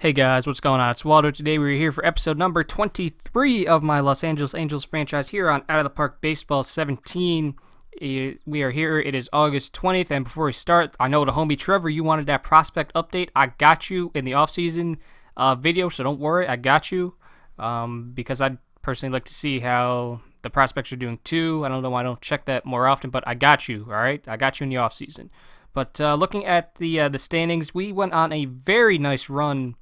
Hey guys, what's going on? It's Waldo. Today we're here for episode number 23 of my Los Angeles Angels franchise here on Out of the Park Baseball 17. We are here. It is August 20th, and before we start, I know the homie Trevor, you wanted that prospect update. I got you in the offseason video, so don't worry, I got you. Because I'd personally like to see how the prospects are doing too. I don't know why I don't check that more often, but I got you, all right? I got you in the offseason. But looking at the standings, we went on a very nice run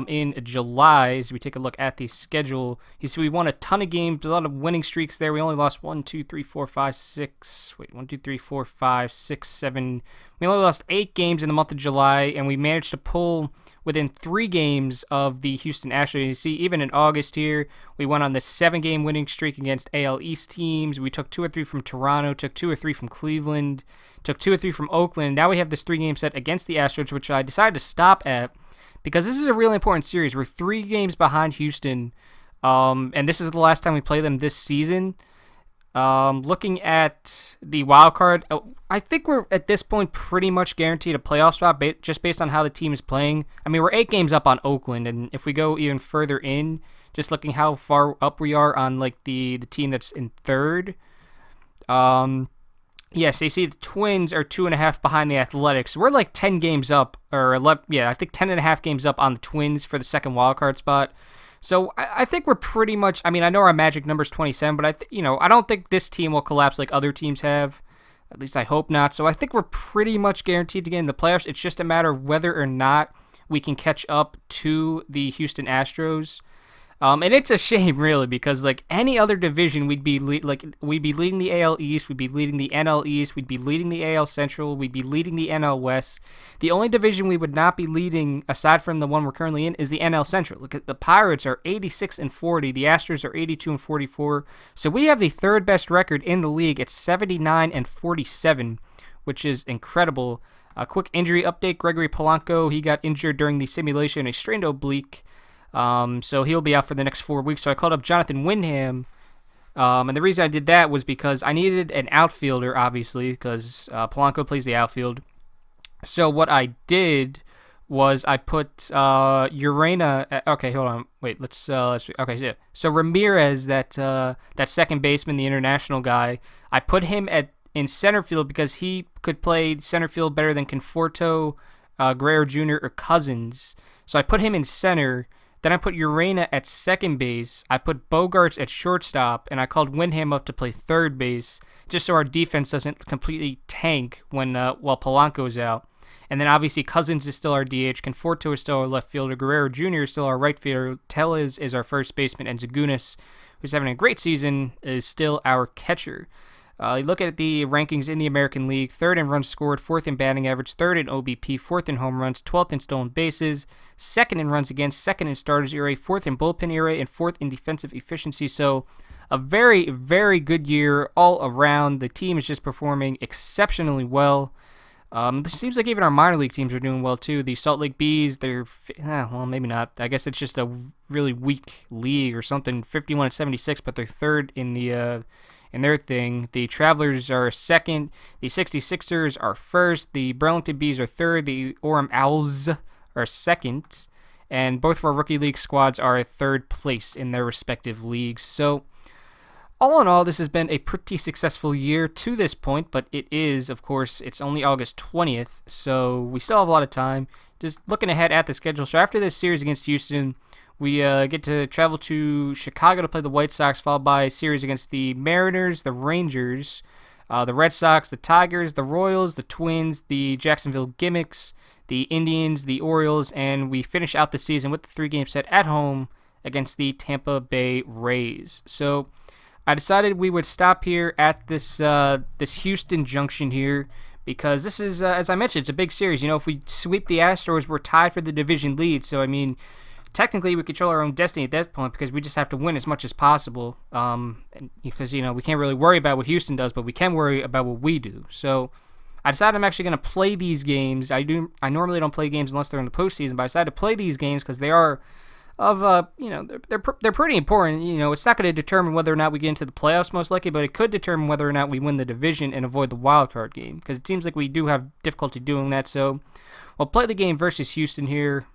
in July. As we take a look at the schedule, you see we won a ton of games, a lot of winning streaks there. We only lost 1, 2, 3, 4, 5, 6. Wait, 1, 2, 3, 4, 5, 6, 7. We only lost 8 games in the month of July, and we managed to pull within 3 games of the Houston Astros. You see, even in August here, we went on the 7-game winning streak against AL East teams. We took 2 or 3 from Toronto, took 2 or 3 from Cleveland, took 2 or 3 from Oakland. Now we have this 3-game set against the Astros, which I decided to stop at, because this is a really important series. We're 3 games behind Houston, and this is the last time we play them this season. Looking at the wild card, I think we're at this point pretty much guaranteed a playoff spot just based on how the team is playing. I mean, we're 8 games up on Oakland, and if we go even further in, just looking how far up we are on like the team that's in third. Yes, you see the Twins are 2.5 behind the Athletics. We're like 10 games up, or 11, I think 10.5 games up on the Twins for the second wildcard spot. So I think we're pretty much, I mean, I know our magic number is 27, but I don't think this team will collapse like other teams have. At least I hope not. So I think we're pretty much guaranteed to get in the playoffs. It's just a matter of whether or not we can catch up to the Houston Astros. And it's a shame, really, because like any other division, we'd be leading the AL East, we'd be leading the NL East, we'd be leading the AL Central, we'd be leading the NL West. The only division we would not be leading, aside from the one we're currently in, is the NL Central. Look at the Pirates are 86-40, the Astros are 82-44. So we have the third best record in the league. It's 79-47, which is incredible. A quick injury update: Gregory Polanco, he got injured during the simulation, a strained oblique. So he'll be out for the next 4 weeks. So I called up Jonathan Windham, and the reason I did that was because I needed an outfielder, obviously, because Polanco plays the outfield. So what I did was I put Urena. Okay, hold on. Wait, let's. Okay, so Ramirez, that second baseman, the international guy, I put him in center field because he could play center field better than Conforto, Guerrero Jr., or Cousins. So I put him in center. Then I put Urena at second base, I put Bogarts at shortstop, and I called Windham up to play third base, just so our defense doesn't completely tank while Polanco's out. And then obviously Cousins is still our DH, Conforto is still our left fielder, Guerrero Jr. is still our right fielder, Tellez is our first baseman, and Zagunis, who's having a great season, is still our catcher. You look at the rankings in the American League: 3rd in runs scored, 4th in batting average, 3rd in OBP, 4th in home runs, 12th in stolen bases, 2nd in runs against, 2nd in starters ERA, 4th in bullpen ERA, and 4th in defensive efficiency. So a very, very good year all around. The team is just performing exceptionally well. It seems like even our minor league teams are doing well too. The Salt Lake Bees, well, maybe not. I guess it's just a really weak league or something. 51-76, but they're 3rd in their thing. The Travelers are 2nd, the 66ers are 1st, the Burlington Bees are 3rd, the Orem Owls are 2nd, and both of our rookie league squads are at 3rd place in their respective leagues. So all in all, this has been a pretty successful year to this point, but it is, of course, it's only August 20th, so we still have a lot of time. Just looking ahead at the schedule, so after this series against Houston, we get to travel to Chicago to play the White Sox, followed by a series against the Mariners, the Rangers, the Red Sox, the Tigers, the Royals, the Twins, the Jacksonville Gimmicks, the Indians, the Orioles, and we finish out the season with the 3-game set at home against the Tampa Bay Rays. So I decided we would stop here at this Houston junction here, because this is, as I mentioned, it's a big series. If we sweep the Astros, we're tied for the division lead. So, I mean, technically we control our own destiny at that point, because we just have to win as much as possible. Because, we can't really worry about what Houston does, but we can worry about what we do. So I decided I'm actually going to play these games. I normally don't play games unless they're in the postseason, but I decided to play these games because they are they're pretty important. It's not going to determine whether or not we get into the playoffs most likely, but it could determine whether or not we win the division and avoid the wild card game, because it seems like we do have difficulty doing that. So we'll play the game versus Houston here.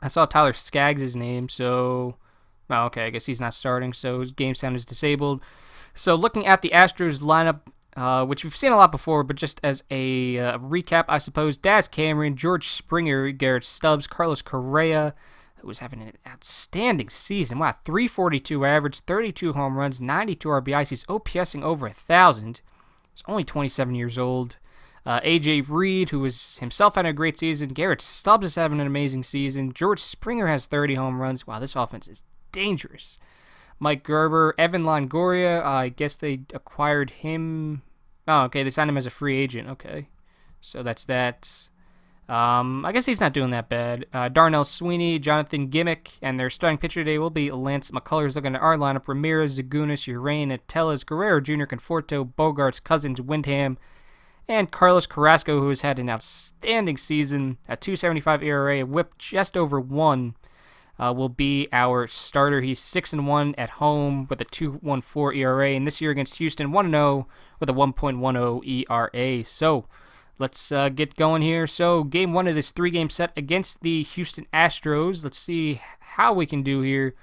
I saw Tyler Skaggs' name, so... Oh, okay, I guess he's not starting, so his game sound is disabled. So looking at the Astros lineup, which we've seen a lot before, but just as a recap, I suppose, Daz Cameron, George Springer, Garrett Stubbs, Carlos Correa, who was having an outstanding season. Wow, 342 average, 32 home runs, 92 RBIs. He's OPSing over 1,000. He's only 27 years old. AJ Reed, who was himself having a great season. Garrett Stubbs is having an amazing season. George Springer has 30 home runs. Wow, this offense is dangerous. Mike Gerber, Evan Longoria, I guess they acquired him. Oh, okay, they signed him as a free agent. Okay, so that's that. I guess he's not doing that bad. Darnell Sweeney, Jonathan Gimmick, and their starting pitcher today will be Lance McCullers. Looking at our lineup: Ramirez, Zagunis, Urain, Tellez, Guerrero Jr., Conforto, Bogarts, Cousins, Windham, and Carlos Carrasco, who has had an outstanding season. A 2.75 ERA, a WHIP just over 1. Will be our starter. He's 6-1 at home with a 2.14 ERA, and this year against Houston, 1-0 with a 1.10 ERA. So let's get going here. So game 1 of this 3-game set against the Houston Astros. Let's see how we can do here.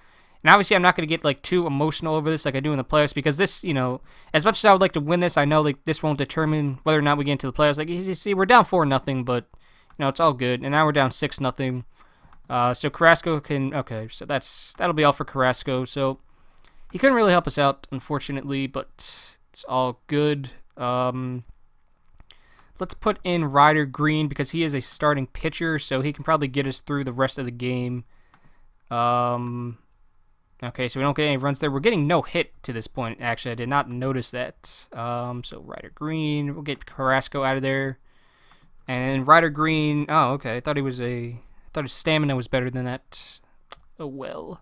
And obviously, I'm not going to get like too emotional over this like I do in the playoffs, because this, as much as I would like to win this, I know like this won't determine whether or not we get into the playoffs. Like you see, we're down 4-0, but it's all good. And now we're down 6-0. So Carrasco can, okay, so that'll be all for Carrasco. So he couldn't really help us out, unfortunately, but it's all good. Let's put in Ryder Green because he is a starting pitcher, so he can probably get us through the rest of the game. Okay, so we don't get any runs there. We're getting no hit to this point, actually. I did not notice that. So Ryder Green, we'll get Carrasco out of there. And Ryder Green, oh, okay, I thought his stamina was better than that. Oh, well.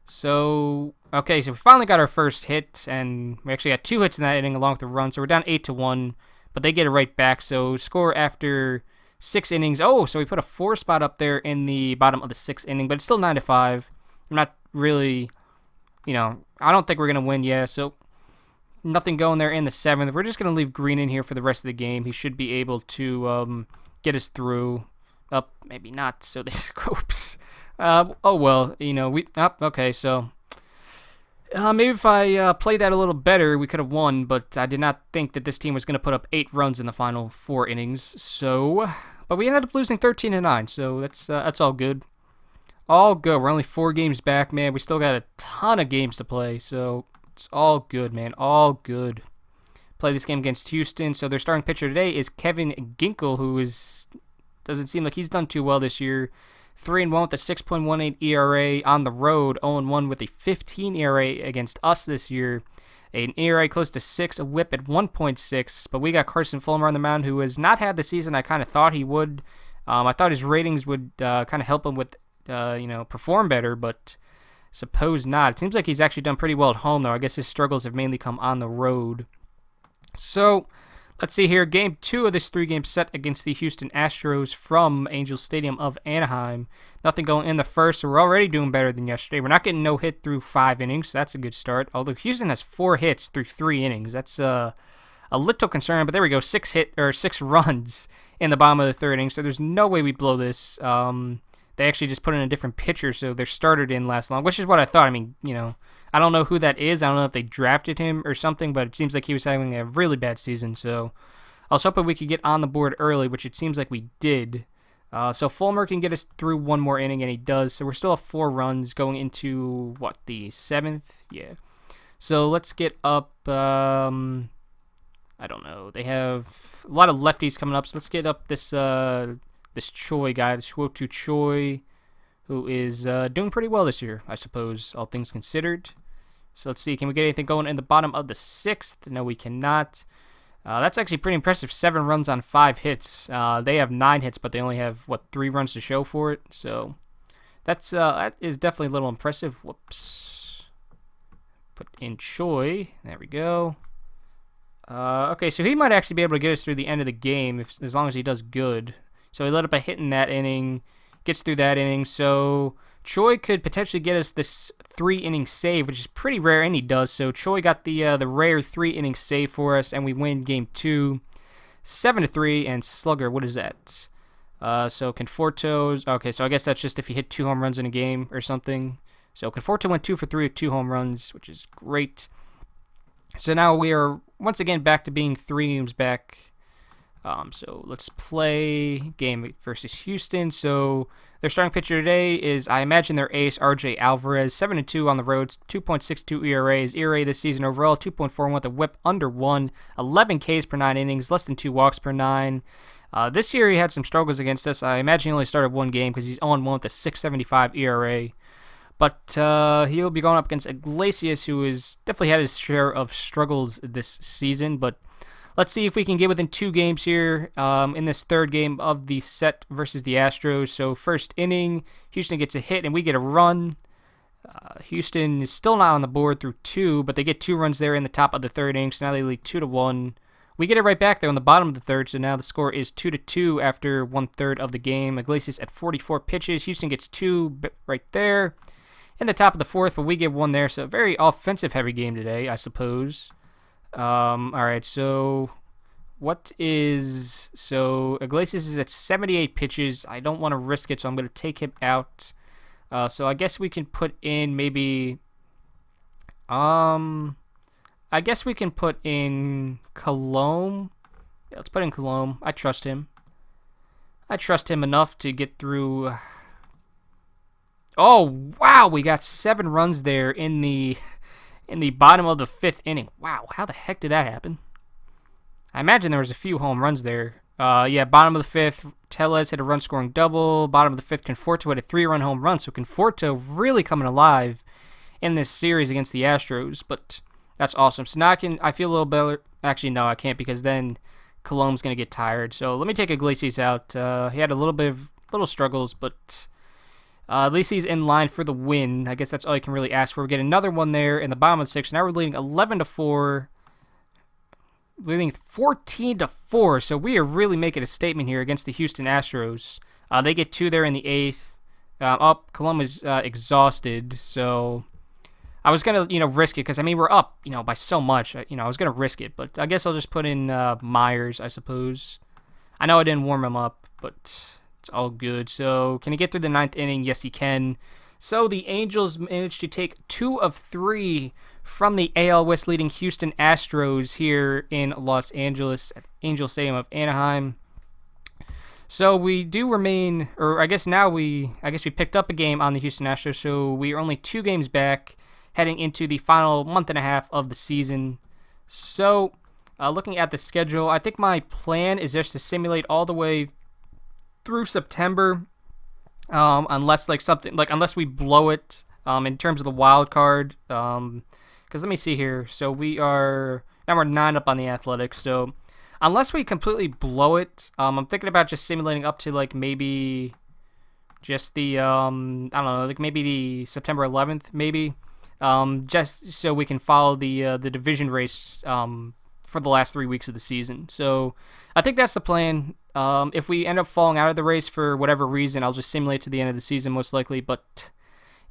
So, okay, so we finally got our first hit, and we actually got 2 hits in that inning along with the run, so we're down 8-1, but they get it right back. So, score after 6 innings. Oh, so we put a 4 spot up there in the bottom of the 6th inning, but it's still 9-5. I'm not really, I don't think we're going to win, yeah, so nothing going there in the 7th. We're just going to leave Green in here for the rest of the game. He should be able to get us through. Maybe not, so this oops. Oh, well, okay, so maybe if I played that a little better, we could have won, but I did not think that this team was going to put up 8 runs in the final 4 innings, so, but we ended up losing 13-9, so that's all good. All good. We're only 4 games back, man. We still got a ton of games to play, so it's all good, man, all good. Play this game against Houston, so their starting pitcher today is Kevin Ginkel, who doesn't seem like he's done too well this year. 3-1 with a 6.18 ERA on the road. 0-1 with a 15 ERA against us this year. An ERA close to 6, a WHIP at 1.6. But we got Carson Fulmer on the mound, who has not had the season I kind of thought he would. I thought his ratings would kind of help him with, perform better, but suppose not. It seems like he's actually done pretty well at home, though. I guess his struggles have mainly come on the road. So, let's see here. Game 2 of this 3-game set against the Houston Astros from Angels Stadium of Anaheim. Nothing going in the first, so we're already doing better than yesterday. We're not getting no hit through 5 innings, so that's a good start. Although Houston has 4 hits through 3 innings. That's a little concern, but there we go. 6 runs in the bottom of the 3rd inning, so there's no way we blow this. They actually just put in a different pitcher, so their starter didn't last long, which is what I thought. I mean, I don't know who that is. I don't know if they drafted him or something, but it seems like he was having a really bad season. So I was hoping we could get on the board early, which it seems like we did. So Fulmer can get us through 1 more inning, and he does. So we're still at 4 runs going into, the 7th? Yeah. So let's get up, I don't know. They have a lot of lefties coming up, so let's get up this Choi guy, this Wotu Choi, who is doing pretty well this year, I suppose, all things considered. So let's see, can we get anything going in the bottom of the 6th? No, we cannot. That's actually pretty impressive, 7 runs on 5 hits. They have 9 hits, but they only have, 3 runs to show for it. So that is definitely a little impressive. Whoops. Put in Choi. There we go. Okay, so he might actually be able to get us through the end of the game as long as he does good. So he let up a hit in that inning, gets through that inning. So Choi could potentially get us this 3-inning save, which is pretty rare, and he does. So Choi got the rare 3-inning save for us, and we win game 2, 7-3. And Slugger, what is that? So Conforto's okay. So I guess that's just if you hit 2 home runs in a game or something. So Conforto went 2 for 3 with 2 home runs, which is great. So now we are once again back to being 3 games back. So let's play game versus Houston. So their starting pitcher today is, I imagine, their ace, RJ Alvarez, 7-2 on the road, 2.62 ERA. His ERA this season overall, 2.41 with a whip under 1, 11 Ks per 9 innings, less than 2 walks per 9. This year he had some struggles against us. I imagine he only started one game because he's on 1 with a 6.75 ERA. But he'll be going up against Iglesias, who has definitely had his share of struggles this season. But let's see if we can get within 2 games here in this third game of the set versus the Astros. So first inning, Houston gets a hit and we get a run. Houston is still not on the board through 2, but they get 2 runs there in the top of the third inning. So now they lead 2-1. We get it right back there on the bottom of the third. So now the score is 2-2 after 1/3 of the game. Iglesias at 44 pitches. Houston gets 2 right there in the top of the fourth, but we get 1 there. So a very offensive-heavy game today, I suppose. All right, so so Iglesias is at 78 pitches. I don't want to risk it, so I'm going to take him out. So I guess we can put in maybe, I guess we can put in Colomb. Yeah, let's put in Colomb. I trust him. I trust him enough to get through. Oh, wow, we got 7 runs there in the bottom of the 5th inning. Wow, how the heck did that happen? I imagine there was a few home runs there. Yeah, bottom of the 5th, Tellez hit a run-scoring double. Bottom of the 5th, Conforto had a 3-run home run. So Conforto really coming alive in this series against the Astros. But that's awesome. So now I feel a little better. Actually, no, I can't because then Colomb's going to get tired. So let me take Iglesias out. He had a little struggles, but at least he's in line for the win. I guess that's all you can really ask for. We get another one there in the bottom of the 6th. Now we're leading 11-4. Leading 14-4. So we are really making a statement here against the Houston Astros. They get 2 there in the 8th. Colomb is exhausted. So I was going to, risk it because, we're up, by so much. I was going to risk it. But I guess I'll just put in Myers, I suppose. I know I didn't warm him up, but it's all good. So can he get through the 9th inning? Yes, he can. So the Angels managed to take 2 of 3 from the AL West leading Houston Astros here in Los Angeles at Angel Stadium of Anaheim. So we do remain, or I guess we picked up a game on the Houston Astros, so we are only 2 games back heading into the final month and a half of the season. So looking at the schedule, I think my plan is just to simulate all the way through September, unless we blow it in terms of the wild card. Because let me see here. So we're 9 up on the Athletics. So unless we completely blow it, I'm thinking about just simulating up to maybe just the I don't know, maybe the September 11th, maybe, just so we can follow the division race for the last 3 weeks of the season. So I think that's the plan. If we end up falling out of the race for whatever reason, I'll just simulate to the end of the season most likely. But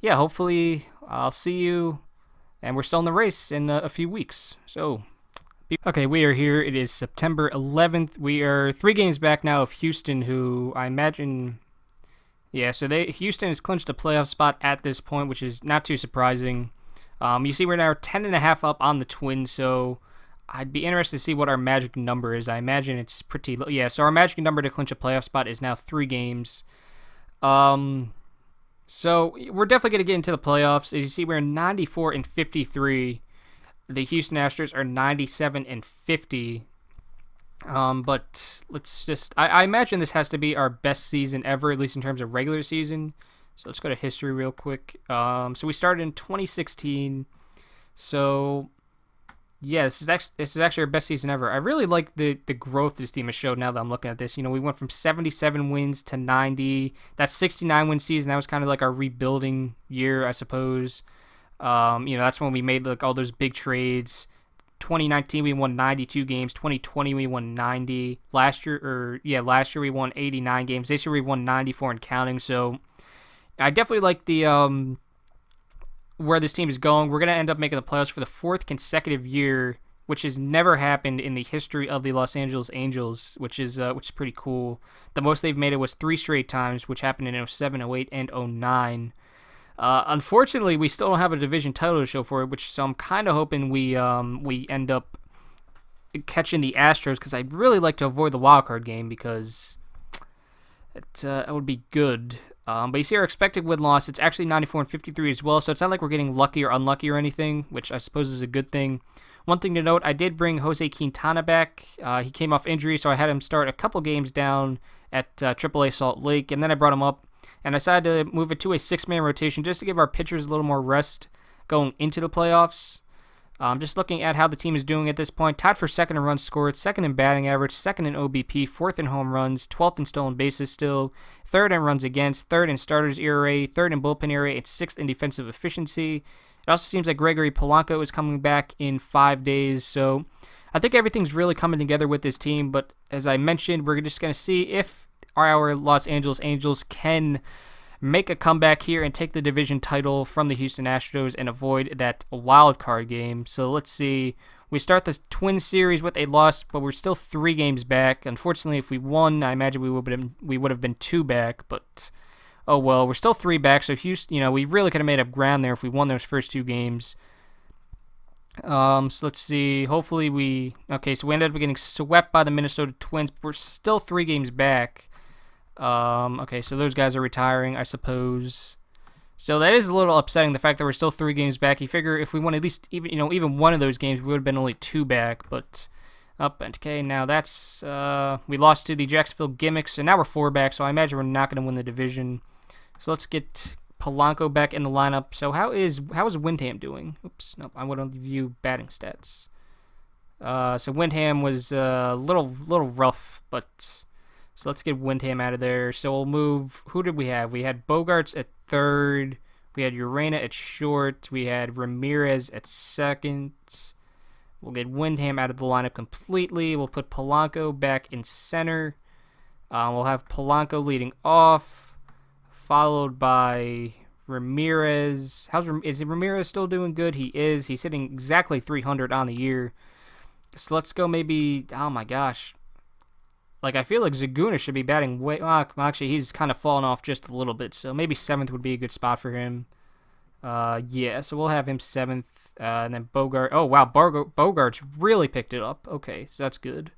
yeah, hopefully I'll see you. And we're still in the race in a few weeks. So, okay, we are here. It is September 11th. We are 3 games back now of Houston, who I imagine, yeah. So Houston has clinched a playoff spot at this point, which is not too surprising. You see, we're now 10.5 up on the Twins. So I'd be interested to see what our magic number is. I imagine it's pretty low. Yeah. So our magic number to clinch a playoff spot is now 3 games. So we're definitely going to get into the playoffs. As you see, we're 94-53. The Houston Astros are 97-50. But let's just, I imagine this has to be our best season ever, at least in terms of regular season. So let's go to history real quick. So we started in 2016. So yeah, this is actually our best season ever. I really like the growth this team has showed now that I'm looking at this. We went from 77 wins to 90. That 69 win season, that was kind of like our rebuilding year, I suppose. That's when we made all those big trades. 2019 we won 92 games. 2020 we won 90. Last year we won 89 games. This year we won 94 and counting. So I definitely like the where this team is going. We're going to end up making the playoffs for the 4th consecutive year which has never happened in the history of the Los Angeles Angels, which is pretty cool. The most they've made it was 3 straight times, which happened in 07, 08, and 09. Unfortunately, we still don't have a division title to show for it, so I'm kind of hoping we end up catching the Astros, because I'd really like to avoid the wild card game because it would be good. But you see our expected win-loss, it's actually 94-53 as well, so it's not like we're getting lucky or unlucky or anything, which I suppose is a good thing. One thing to note, I did bring Jose Quintana back. He came off injury, so I had him start a couple games down at AAA Salt Lake, and then I brought him up, and I decided to move it to a 6-man rotation just to give our pitchers a little more rest going into the playoffs. Just looking at how the team is doing at this point, tied for second in runs scored, second in batting average, second in OBP, fourth in home runs, 12th in stolen bases still, third in runs against, third in starters ERA, third in bullpen ERA, and sixth in defensive efficiency. It also seems like Gregory Polanco is coming back in 5 days, so I think everything's really coming together with this team, but as I mentioned, we're just going to see if our Los Angeles Angels can make a comeback here and take the division title from the Houston Astros and avoid that wild card game. So let's see. We start this Twins series with a loss, but we're still 3 games back. Unfortunately, if we won, I imagine we would have been 2 back, but oh well, we're still 3 back. So Houston, we really could have made up ground there if we won those first 2 games. So let's see. Hopefully we ended up getting swept by the Minnesota Twins, but we're still 3 games back. Okay, so those guys are retiring, I suppose. So that is a little upsetting, the fact that we're still 3 games back. You figure if we won at least even one of those games, we would have been only 2 back. But okay, now that's we lost to the Jacksonville Gimmicks, and now we're 4 back. So I imagine we're not going to win the division. So let's get Polanco back in the lineup. So how is Windham doing? Oops, no, I want to view batting stats. So Windham was a little rough, but. So let's get Windham out of there. So we'll move. Who did we have? We had Bogarts at third. We had Urena at short. We had Ramirez at second. We'll get Windham out of the lineup completely. We'll put Polanco back in center. We'll have Polanco leading off, followed by Ramirez. Is Ramirez still doing good? He is. He's hitting exactly 300 on the year. So let's go maybe. Oh my gosh. I feel like Zaguna should be batting way... actually, he's kind of fallen off just a little bit, so maybe 7th would be a good spot for him. Yeah, so we'll have him 7th, and then Bogart... Oh, wow, Bogart's really picked it up. Okay, so that's good.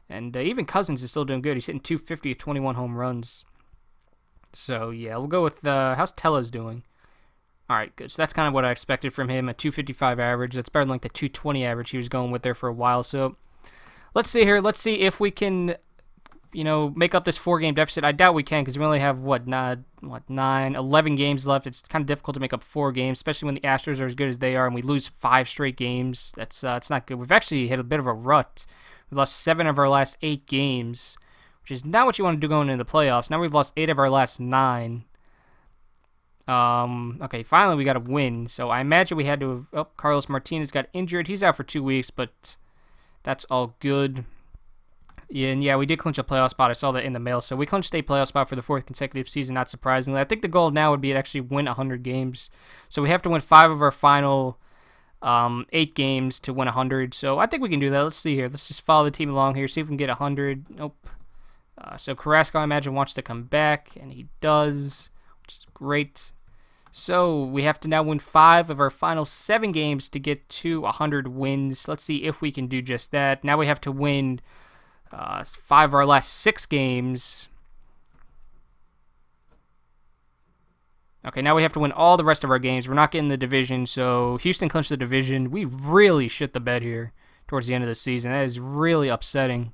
And even Cousins is still doing good. He's hitting 250 with 21 home runs. So, yeah, we'll go with... how's Tella's doing? All right, good. So that's kind of what I expected from him, a 255 average. That's better than the 220 average he was going with there for a while. So, let's see here. Let's see if we can... make up this 4-game deficit. I doubt we can because we only have, 11 games left. It's kind of difficult to make up 4 games, especially when the Astros are as good as they are and we lose 5 straight games. It's not good. We've actually hit a bit of a rut. We've lost 7 of our last 8 games, which is not what you want to do going into the playoffs. Now we've lost 8 of our last 9. Okay, finally we got a win. So I imagine we had to have... Oh, Carlos Martinez got injured. He's out for 2 weeks, but that's all good. Yeah, and we did clinch a playoff spot. I saw that in the mail. So we clinched a playoff spot for the 4th consecutive season, not surprisingly. I think the goal now would be to actually win 100 games. So we have to win 5 of our final 8 games to win 100. So I think we can do that. Let's see here. Let's just follow the team along here, see if we can get 100. Nope. So Carrasco, I imagine, wants to come back, and he does, which is great. So we have to now win 5 of our final 7 games to get to 100 wins. Let's see if we can do just that. Now we have to win... 5 of our last 6 games. Okay, now we have to win all the rest of our games. We're not getting the division, so Houston clinched the division. We really shit the bed here towards the end of the season. That is really upsetting.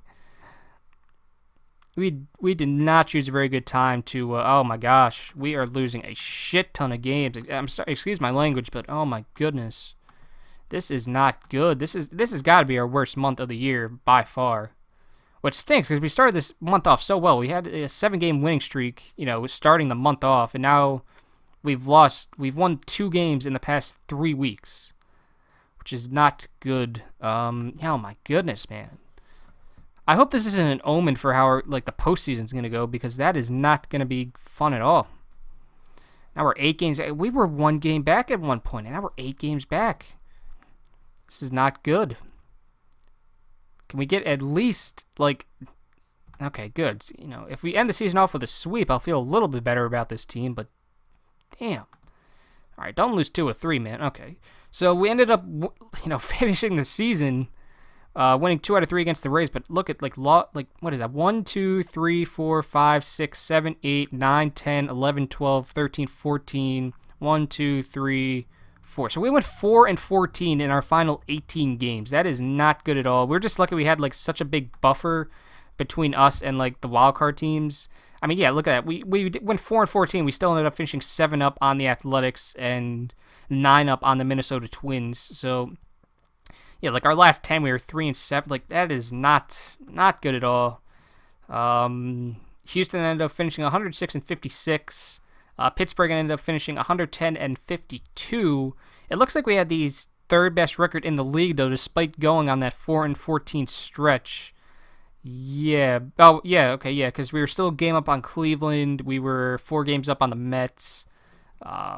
We did not choose a very good time to... oh my gosh, we are losing a shit ton of games. I'm sorry, excuse my language, but oh my goodness. This is not good. This has got to be our worst month of the year by far. Which stinks because we started this month off so well. We had a 7-game winning streak, starting the month off, and now we've won 2 games in the past 3 weeks, which is not good. Oh my goodness, man. I hope this isn't an omen for how the postseason's gonna go, because that is not gonna be fun at all. Now we're 8 games. We were 1 game back at one point, and now we're 8 games back. This is not good. Can we get at least, like... Okay, good. You know, if we end the season off with a sweep, I'll feel a little bit better about this team, but... Damn. All right, don't lose 2 of 3, man. Okay. So we ended up, finishing the season... winning 2 out of 3 against the Rays, but look at what is that? 1, 2, 3, 4, 5, 6, 7, 8, 9, 10, 11, 12, 13, 14. 1, 2, 3, 4. So we went 4-14 in our final 18 games. That is not good at all. We're just lucky we had like such a big buffer between us and like the wild card teams. I mean, yeah, look at that. We went 4-14. We still ended up finishing 7 up on the Athletics and 9 up on the Minnesota Twins. So. Yeah, like our last 10, we were 3-7. Like that is not good at all. Houston ended up finishing 106-56. Pittsburgh ended up finishing 110-52. It looks like we had the third best record in the league though, despite going on that 4-14 stretch. Yeah. Oh yeah. Okay. Yeah, because we were still a game up on Cleveland. We were 4 games up on the Mets.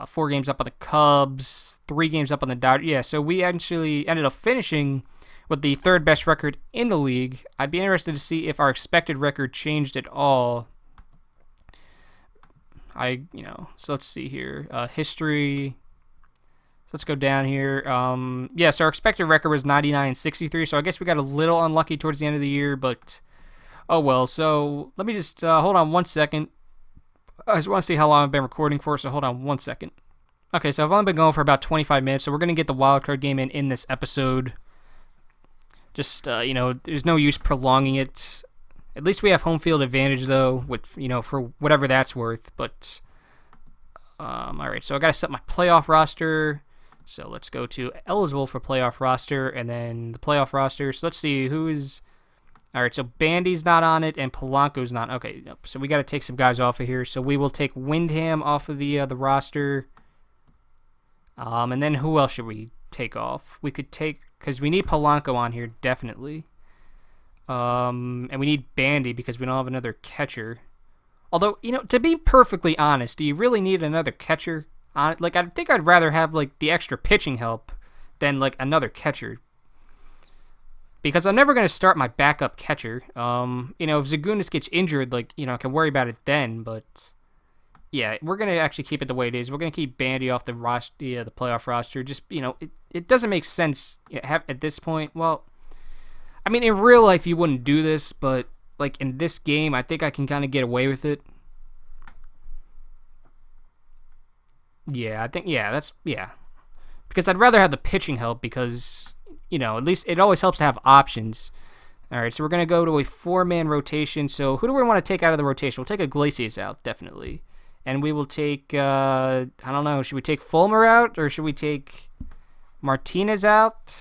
4 games up on the Cubs, 3 games up on the Dodgers. Yeah, so we actually ended up finishing with the third best record in the league. I'd be interested to see if our expected record changed at all. So let's see here. History. So let's go down here. So our expected record was 99-63, so I guess we got a little unlucky towards the end of the year, but oh well. So let me just hold on 1 second. I just want to see how long I've been recording for, so hold on 1 second. Okay, so I've only been going for about 25 minutes, so we're going to get the wildcard game in this episode. Just, there's no use prolonging it. At least we have home field advantage, though, with, for whatever that's worth. But, all right, so I got to set my playoff roster. So let's go to eligible for playoff roster, and then the playoff roster. So let's see who is... All right, so Bandy's not on it, and Polanco's not. Okay, so we got to take some guys off of here. So we will take Windham off of the roster. And then who else should we take off? We could take, because we need Polanco on here, definitely. And we need Bandy because we don't have another catcher. Although, to be perfectly honest, do you really need another catcher on it? Like, I think I'd rather have, like, the extra pitching help than, like, another catcher. Because I'm never going to start my backup catcher. If Zagunis gets injured, like, I can worry about it then. But, yeah, we're going to actually keep it the way it is. We're going to keep Bandy off the roster, the playoff roster. Just, it doesn't make sense at this point. Well, I mean, in real life, you wouldn't do this. But, like, in this game, I think I can kind of get away with it. Yeah, Because I'd rather have the pitching help because... at least it always helps to have options. All right, so we're going to go to a 4-man rotation. So who do we want to take out of the rotation? We'll take Iglesias out, definitely. And we will take, I don't know, should we take Fulmer out or should we take Martinez out?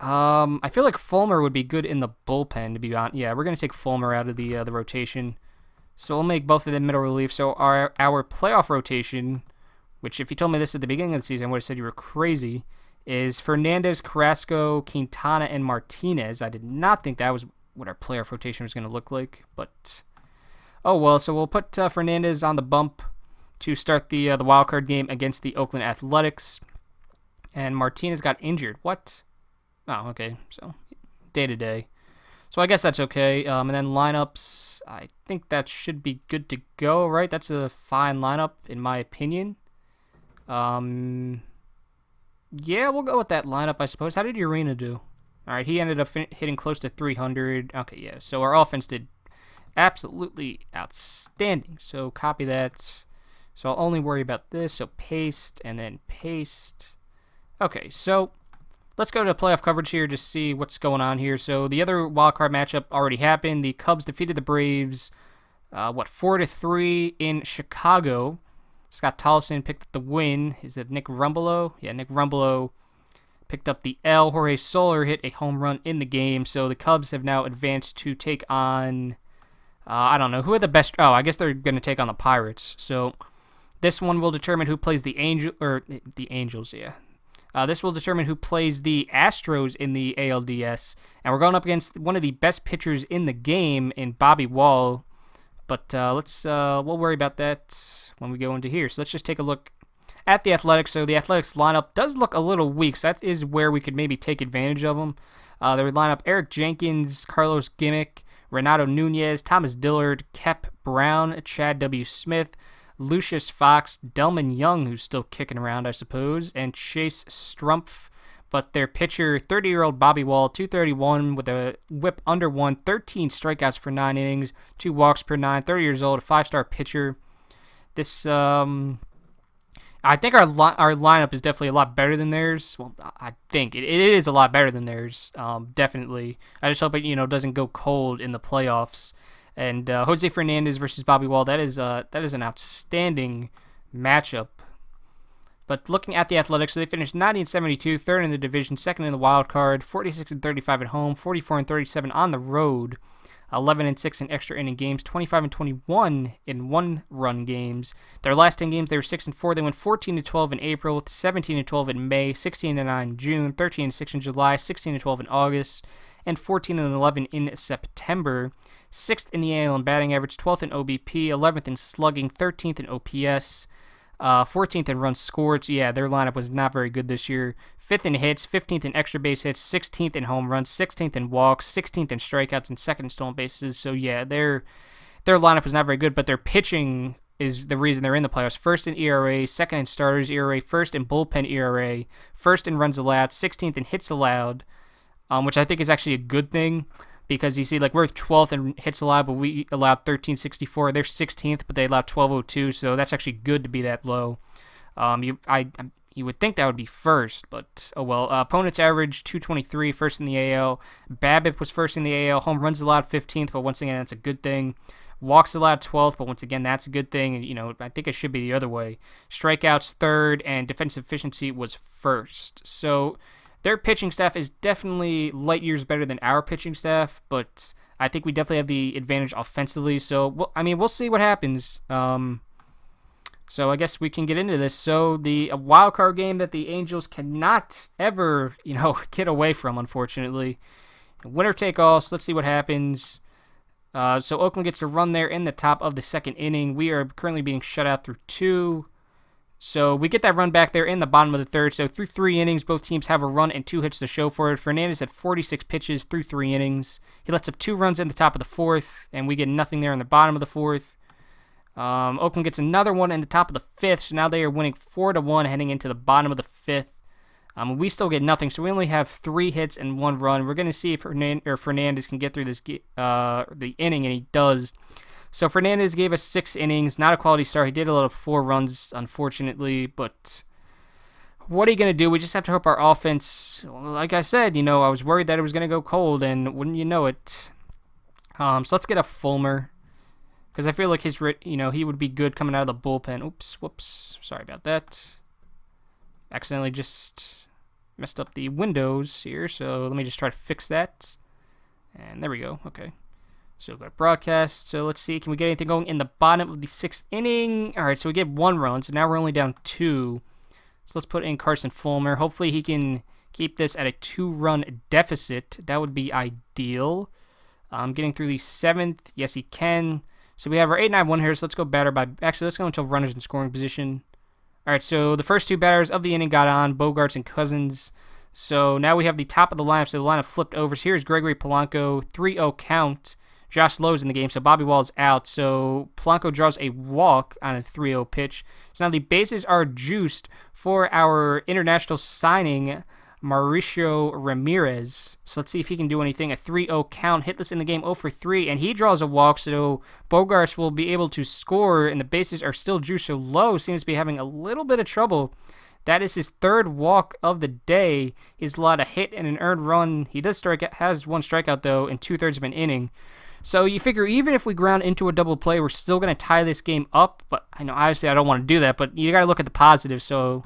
I feel like Fulmer would be good in the bullpen, to be honest. Yeah, we're going to take Fulmer out of the rotation. So we'll make both of them middle relief. So our playoff rotation, which if you told me this at the beginning of the season, I would have said you were crazy, is Fernandez, Carrasco, Quintana, and Martinez. I did not think that was what our playoff rotation was going to look like, but oh well. So we'll put Fernandez on the bump to start the wildcard game against the Oakland Athletics, and Martinez got injured. What? Oh, okay. So day to day. So I guess that's okay. And then lineups, I think that should be good to go, right? That's a fine lineup in my opinion. Yeah, we'll go with that lineup, I suppose. How did Urena do? All right, he ended up hitting close to 300. Okay, yeah, so our offense did absolutely outstanding. So copy that. So I'll only worry about this. So paste and then paste. Okay, so let's go to playoff coverage here to see what's going on here. So the other wildcard matchup already happened. The Cubs defeated the Braves, 4-3 in Chicago. Scott Tolleson picked up the win. Is it Nick Rumbelow? Yeah, Nick Rumbelow picked up the L. Jorge Soler hit a home run in the game. So the Cubs have now advanced to take on, I don't know, who are the best? Oh, I guess they're going to take on the Pirates. So this one will determine who plays the Angels, yeah. This will determine who plays the Astros in the ALDS. And we're going up against one of the best pitchers in the game in Bobby Wall. But we'll worry about that when we go into here. So let's just take a look at the Athletics. So the Athletics lineup does look a little weak, so that is where we could maybe take advantage of them. They would line up Eric Jenkins, Carlos Gimmick, Renato Nunez, Thomas Dillard, Kep Brown, Chad W. Smith, Lucius Fox, Delman Young, who's still kicking around, I suppose, and Chase Strumpf. But their pitcher, 30-year-old Bobby Wall, 231 with a whip under 1, 13 strikeouts for 9 innings, 2 walks per 9, 30 years old, a 5-star pitcher. This, I think our lineup is definitely a lot better than theirs. Well, I think it is a lot better than theirs, definitely. I just hope it, doesn't go cold in the playoffs. And Jose Fernandez versus Bobby Wall, that is an outstanding matchup. But looking at the Athletics, so they finished 90-72, third in the division, second in the wild card, 46-35 at home, 44-37 on the road, 11-6 in extra inning games, 25-21 in one-run games. Their last 10 games, they were 6-4. They went 14-12 in April, 17-12 in May, 16-9 in June, 13-6 in July, 16-12 in August, and 14-11 in September. 6th in the AL in batting average, 12th in OBP, 11th in slugging, 13th in OPS. 14th in runs scored. So yeah, their lineup was not very good this year. 5th in hits, 15th in extra base hits, 16th in home runs, 16th in walks, 16th in strikeouts, and 2nd in stolen bases. So yeah, their lineup was not very good, but their pitching is the reason they're in the playoffs. 1st in ERA, 2nd in starters ERA, 1st in bullpen ERA, 1st in runs allowed, 16th in hits allowed, which I think is actually a good thing. Because you see, like, we're 12th in hits allowed, but we allowed 1364. They're 16th, but they allowed 1202, so that's actually good to be that low. You would think that would be first, but oh well. Opponents average 223, first in the AL. BABIP was first in the AL. Home runs allowed 15th, but once again, that's a good thing. Walks allowed 12th, but once again, that's a good thing. And, I think it should be the other way. Strikeouts third, and defensive efficiency was first. So their pitching staff is definitely light years better than our pitching staff, but I think we definitely have the advantage offensively. So, we'll see what happens. So I guess we can get into this. So the wild card game that the Angels cannot ever, get away from, unfortunately. Winner take all. So let's see what happens. So Oakland gets a run there in the top of the 2nd inning. We are currently being shut out through 2. So we get that run back there in the bottom of the 3rd. So through 3 innings, both teams have a run and 2 hits to show for it. Fernandez had 46 pitches through 3 innings. He lets up 2 runs in the top of the 4th, and we get nothing there in the bottom of the 4th. Oakland gets another one in the top of the 5th, so now they are winning 4-1 heading into the bottom of the 5th. We still get nothing, so we only have 3 hits and 1 run. We're going to see if Fernandez can get through this the inning, and he does. So Fernandez gave us 6 innings, not a quality start. He did allow 4 runs, unfortunately, but what are you going to do? We just have to hope our offense, like I said, I was worried that it was going to go cold, and wouldn't you know it. So let's get a Fulmer, because I feel like he would be good coming out of the bullpen. Oops, whoops, sorry about that. Accidentally just messed up the windows here, so let me just try to fix that. And there we go, okay. So go to broadcast. So let's see, can we get anything going in the bottom of the 6th inning? All right, so we get 1 run, so now we're only down 2. So let's put in Carson Fulmer. Hopefully he can keep this at a 2-run deficit. That would be ideal. Getting through the 7th. Yes, he can. So we have our 8-9-1 here, so let's go batter by... Actually, let's go until runners in scoring position. All right, so the first 2 batters of the inning got on, Bogarts and Cousins. So now we have the top of the lineup, so the lineup flipped over. So here's Gregory Polanco, 3-0 count. Josh Lowe's in the game, so Bobby Wall is out. So Polanco draws a walk on a 3-0 pitch. So now the bases are juiced for our international signing, Mauricio Ramirez. So let's see if he can do anything. A 3-0 count, hitless in the game, 0 for 3, and he draws a walk, so Bogarts will be able to score, and the bases are still juiced, so Lowe seems to be having a little bit of trouble. That is his 3rd walk of the day. He's allowed a hit and an earned run. He has 1 strikeout, though, in 2/3 of an inning. So you figure even if we ground into a double play, we're still going to tie this game up. But I know, obviously, I don't want to do that. But you got to look at the positives. So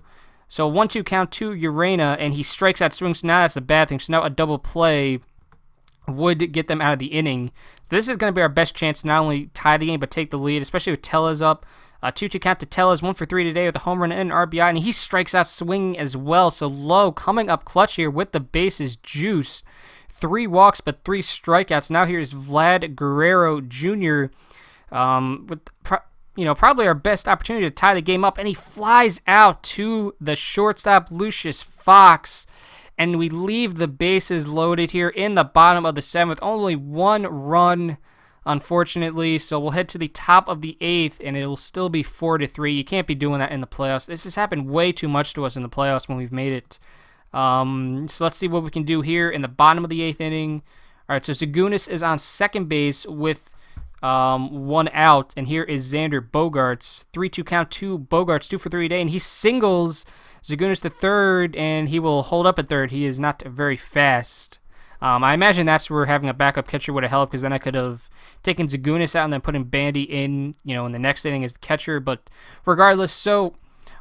1-2 count to Urena, and he strikes out swings. So now that's the bad thing. So now a double play would get them out of the inning. So this is going to be our best chance to not only tie the game, but take the lead, especially with Tellez up. 2-2 count to Tellez, 1 for 3 today with a home run and an RBI, and he strikes out swinging as well. So Lowe coming up clutch here with the bases juiced. 3 walks, but 3 strikeouts. Now here's Vlad Guerrero Jr. probably our best opportunity to tie the game up, and he flies out to the shortstop, Lucius Fox, and we leave the bases loaded here in the bottom of the 7th. Only one run, unfortunately, so we'll head to the top of the 8th, and it'll still be 4-3. You can't be doing that in the playoffs. This has happened way too much to us in the playoffs when we've made it. So let's see what we can do here in the bottom of the 8th inning. All right, so Zagunis is on second base with one out, and here is Xander Bogaerts. 3-2 count to Bogaerts, 2 for 3 today, and he singles Zagunis to third, and he will hold up at third. He is not very fast. I imagine that's where having a backup catcher would have helped, because then I could have taken Zagunis out and then put in Bandy in the next inning as the catcher. But regardless, so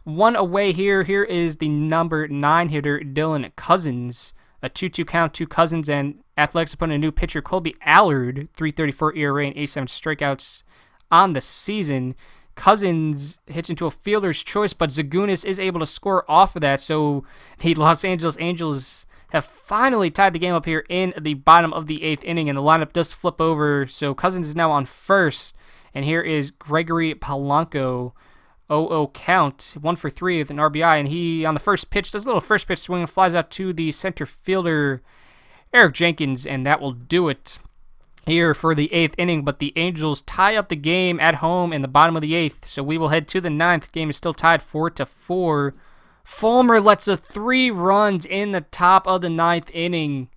one away here. Here is the number 9 hitter, Dylan Cousins. A 2-2 count to Cousins, and Athletics put in a new pitcher, Colby Allard, 3.34 ERA and 87 strikeouts on the season. Cousins hits into a fielder's choice, but Zagunis is able to score off of that, so the Los Angeles Angels have finally tied the game up here in the bottom of the 8th inning, and the lineup does flip over, so Cousins is now on first, and here is Gregory Polanco. 0-0 count, 1 for 3 with an RBI, and he, on the first pitch, does a little first pitch swing and flies out to the center fielder, Eric Jenkins, and that will do it here for the 8th inning. But the Angels tie up the game at home in the bottom of the 8th, so we will head to the 9th. Game is still tied 4-4. Fulmer lets up 3 runs in the top of the 9th inning.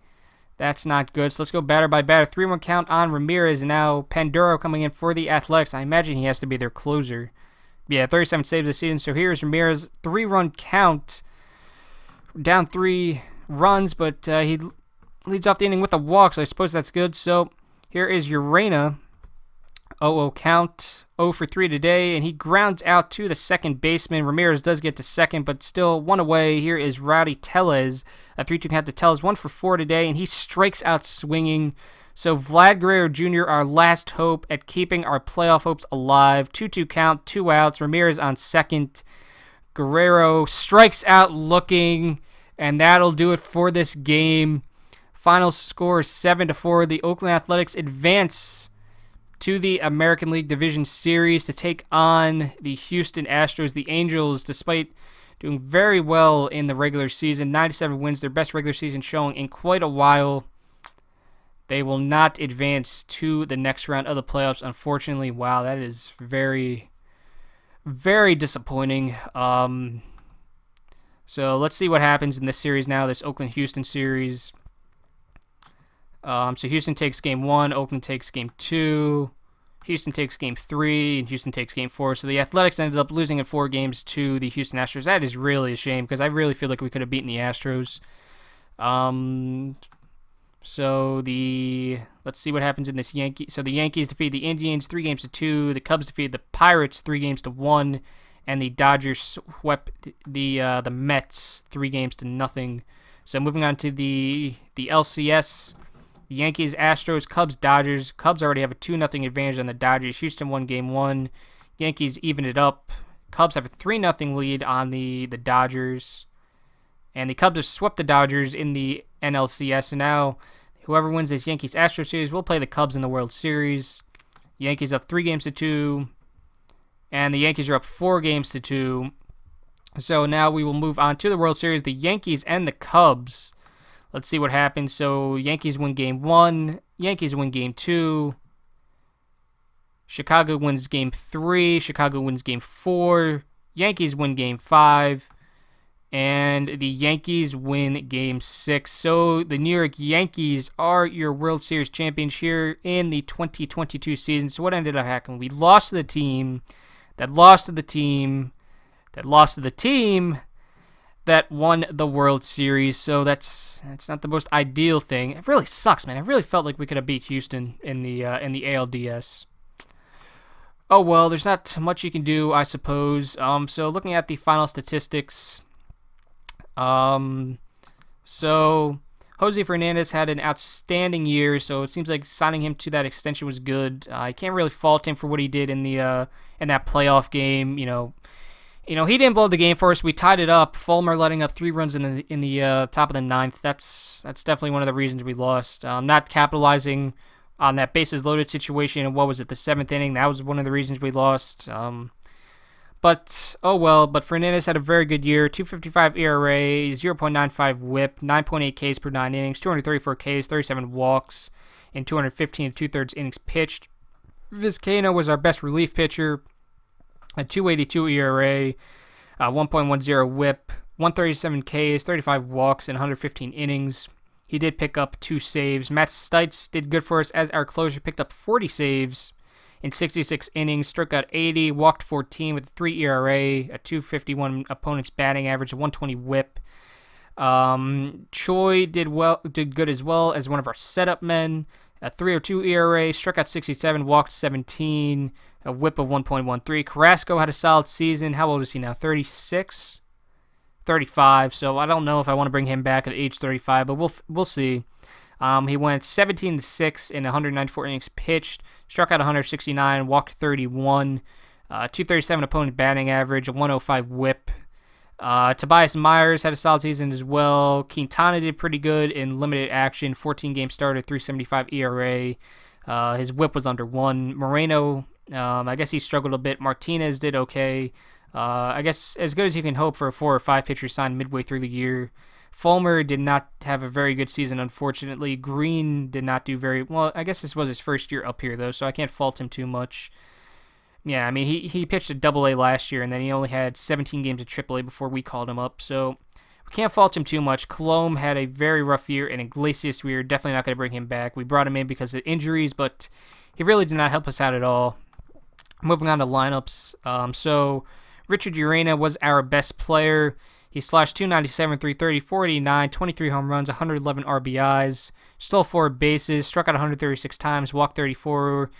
That's not good, so let's go batter by batter. 3-1 count on Ramirez, and now Panduro coming in for the Athletics. I imagine he has to be their closer. Yeah, 37 saves this season. So here's Ramirez, 3-run count, down 3 runs, but he leads off the inning with a walk, so I suppose that's good. So here is Urena, 0-0 count, 0 for 3 today, and he grounds out to the second baseman. Ramirez does get to second, but still one away. Here is Rowdy Tellez, a 3-2 count to Tellez, 1 for 4 today, and he strikes out swinging. So Vlad Guerrero Jr., our last hope at keeping our playoff hopes alive. 2-2 count, 2 outs. Ramirez on second. Guerrero strikes out looking, and that'll do it for this game. Final score 7-4. The Oakland Athletics advance to the American League Division Series to take on the Houston Astros. The Angels, despite doing very well in the regular season, 97 wins, their best regular season showing in quite a while. They will not advance to the next round of the playoffs, unfortunately. Wow, that is very, very disappointing. So let's see what happens in this series now, this Oakland-Houston series. So Houston takes game 1, Oakland takes game 2, Houston takes game 3, and Houston takes game 4. So the Athletics ended up losing in 4 games to the Houston Astros. That is really a shame, because I really feel like we could have beaten the Astros. So let's see what happens in this So the Yankees defeat the Indians 3-2. The Cubs defeated the Pirates 3-1, and the Dodgers swept the Mets 3-0. So moving on to the LCS, the Yankees, Astros, Cubs, Dodgers. Cubs already have a 2-0 advantage on the Dodgers. Houston won game 1. Yankees evened it up. Cubs have a 3-0 lead on the Dodgers. And the Cubs have swept the Dodgers in the NLCS. So now, whoever wins this Yankees-Astros series will play the Cubs in the World Series. Yankees up 3-2. And the Yankees are up 4-2. So now we will move on to the World Series. The Yankees and the Cubs. Let's see what happens. So Yankees win game 1. Yankees win game 2. Chicago wins game 3. Chicago wins game 4. Yankees win game 5. And the Yankees win game 6. So the New York Yankees are your World Series champions here in the 2022 season. So what ended up happening? We lost to the team that lost to the team that lost to the team that won the World Series. So that's not the most ideal thing. It really sucks, man. I really felt like we could have beat Houston in the ALDS. Oh well, there's not much you can do, I suppose. So looking at the final statistics. So Jose Fernandez had an outstanding year, so it seems like signing him to that extension was good. I can't really fault him for what he did in that playoff game. You know, he didn't blow the game for us. We tied it up. Fulmer letting up 3 runs in the top of the 9th. That's definitely one of the reasons we lost. Not capitalizing on that bases loaded situation. And what was it, the 7th inning? That was one of the reasons we lost. But, oh well. But Fernandez had a very good year. 2.55 ERA, 0.95 WHIP, 9.8 Ks per 9 innings, 234 Ks, 37 walks, and 215 and 2/3 innings pitched. Vizcaino was our best relief pitcher. A 2.82 ERA, 1.10 WHIP, 137 Ks, 35 walks, and 115 innings. He did pick up 2 saves. Matt Stites did good for us as our closer, picked up 40 saves in 66 innings, struck out 80, walked 14 with a 3 ERA, a 2.51 opponent's batting average, a 120 WHIP. Choi did good as well as one of our setup men. A 3.02 ERA, struck out 67, walked 17, a WHIP of 1.13. Carrasco had a solid season. How old is he now? 36? 35. So I don't know if I want to bring him back at age 35, but we'll see. He went 17-6 in 194 innings pitched, struck out 169, walked 31, 237 opponent batting average, a 105 WHIP. Tobias Myers had a solid season as well. Quintana did pretty good in limited action, 14 game starter, 3.75 ERA. His WHIP was under 1. Moreno, I guess he struggled a bit. Martinez did okay. I guess as good as you can hope for a 4 or 5 pitcher signed midway through the year. Fulmer did not have a very good season, unfortunately. Green did not do very well. I guess this was his first year up here, though, so I can't fault him too much. Yeah, I mean, he pitched at AA last year, and then he only had 17 games at AAA before we called him up, so we can't fault him too much. Colomb had a very rough year, and Iglesias, we are definitely not going to bring him back. We brought him in because of injuries, but he really did not help us out at all. Moving on to lineups, so Richard Urena was our best player. He slashed 297, 330, 489, 23 home runs, 111 RBIs, stole 4 bases, struck out 136 times, walked 34,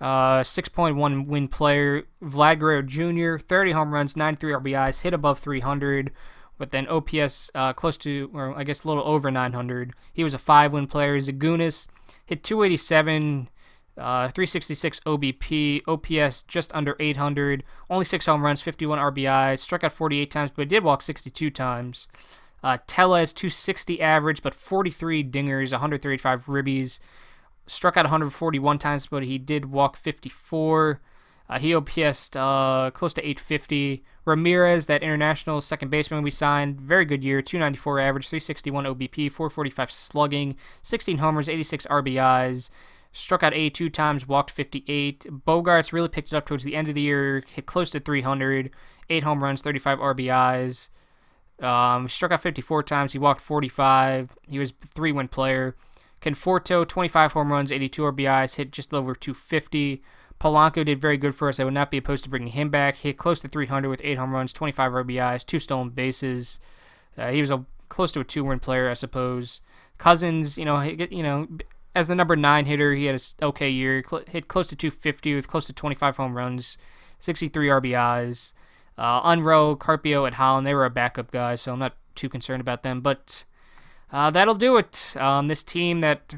6.1 win player. Vlad Guerrero Jr., 30 home runs, 93 RBIs, hit above 300, with an OPS close to, or I guess a little over 900. He was a 5-win player. Zagunis hit 287, 366 OBP, OPS just under 800, only 6 home runs, 51 RBIs, struck out 48 times, but did walk 62 times. Tellez, 260 average, but 43 dingers, 135 ribbies, struck out 141 times, but he did walk 54. He OPS'd close to 850. Ramirez, that international second baseman we signed, very good year, 294 average, 361 OBP, 445 slugging, 16 homers, 86 RBIs. Struck out 82 times, walked 58. Bogarts really picked it up towards the end of the year, hit close to 300, 8 home runs, 35 RBIs. Struck out 54 times, he walked 45. He was a 3-win player. Conforto, 25 home runs, 82 RBIs, hit just over 250. Polanco did very good for us. I would not be opposed to bringing him back. Hit close to 300 with 8 home runs, 25 RBIs, 2 stolen bases. He was close to a 2-win player, I suppose. Cousins, as the number 9 hitter, he had an okay year. Hit close to 250 with close to 25 home runs, 63 RBIs. Unroe, Carpio, and Holland, they were a backup guys, so I'm not too concerned about them. But that'll do it. This team that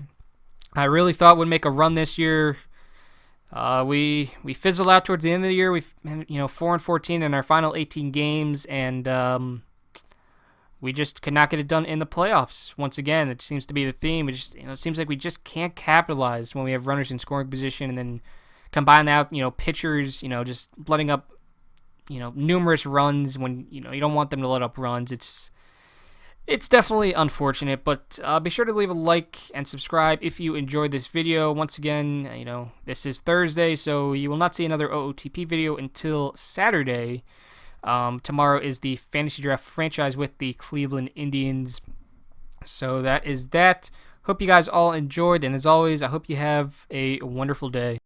I really thought would make a run this year, we fizzled out towards the end of the year. We've 4-14 in our final 18 games, and we just could not get it done in the playoffs. Once again, it seems to be the theme. It just it seems like we just can't capitalize when we have runners in scoring position, and then combine that, pitchers, just letting up, numerous runs when you don't want them to let up runs. It's definitely unfortunate, but be sure to leave a like and subscribe if you enjoyed this video. Once again, this is Thursday, so you will not see another OOTP video until Saturday. Tomorrow is the fantasy draft franchise with the Cleveland Indians. So that is that. Hope you guys all enjoyed, and as always, I hope you have a wonderful day.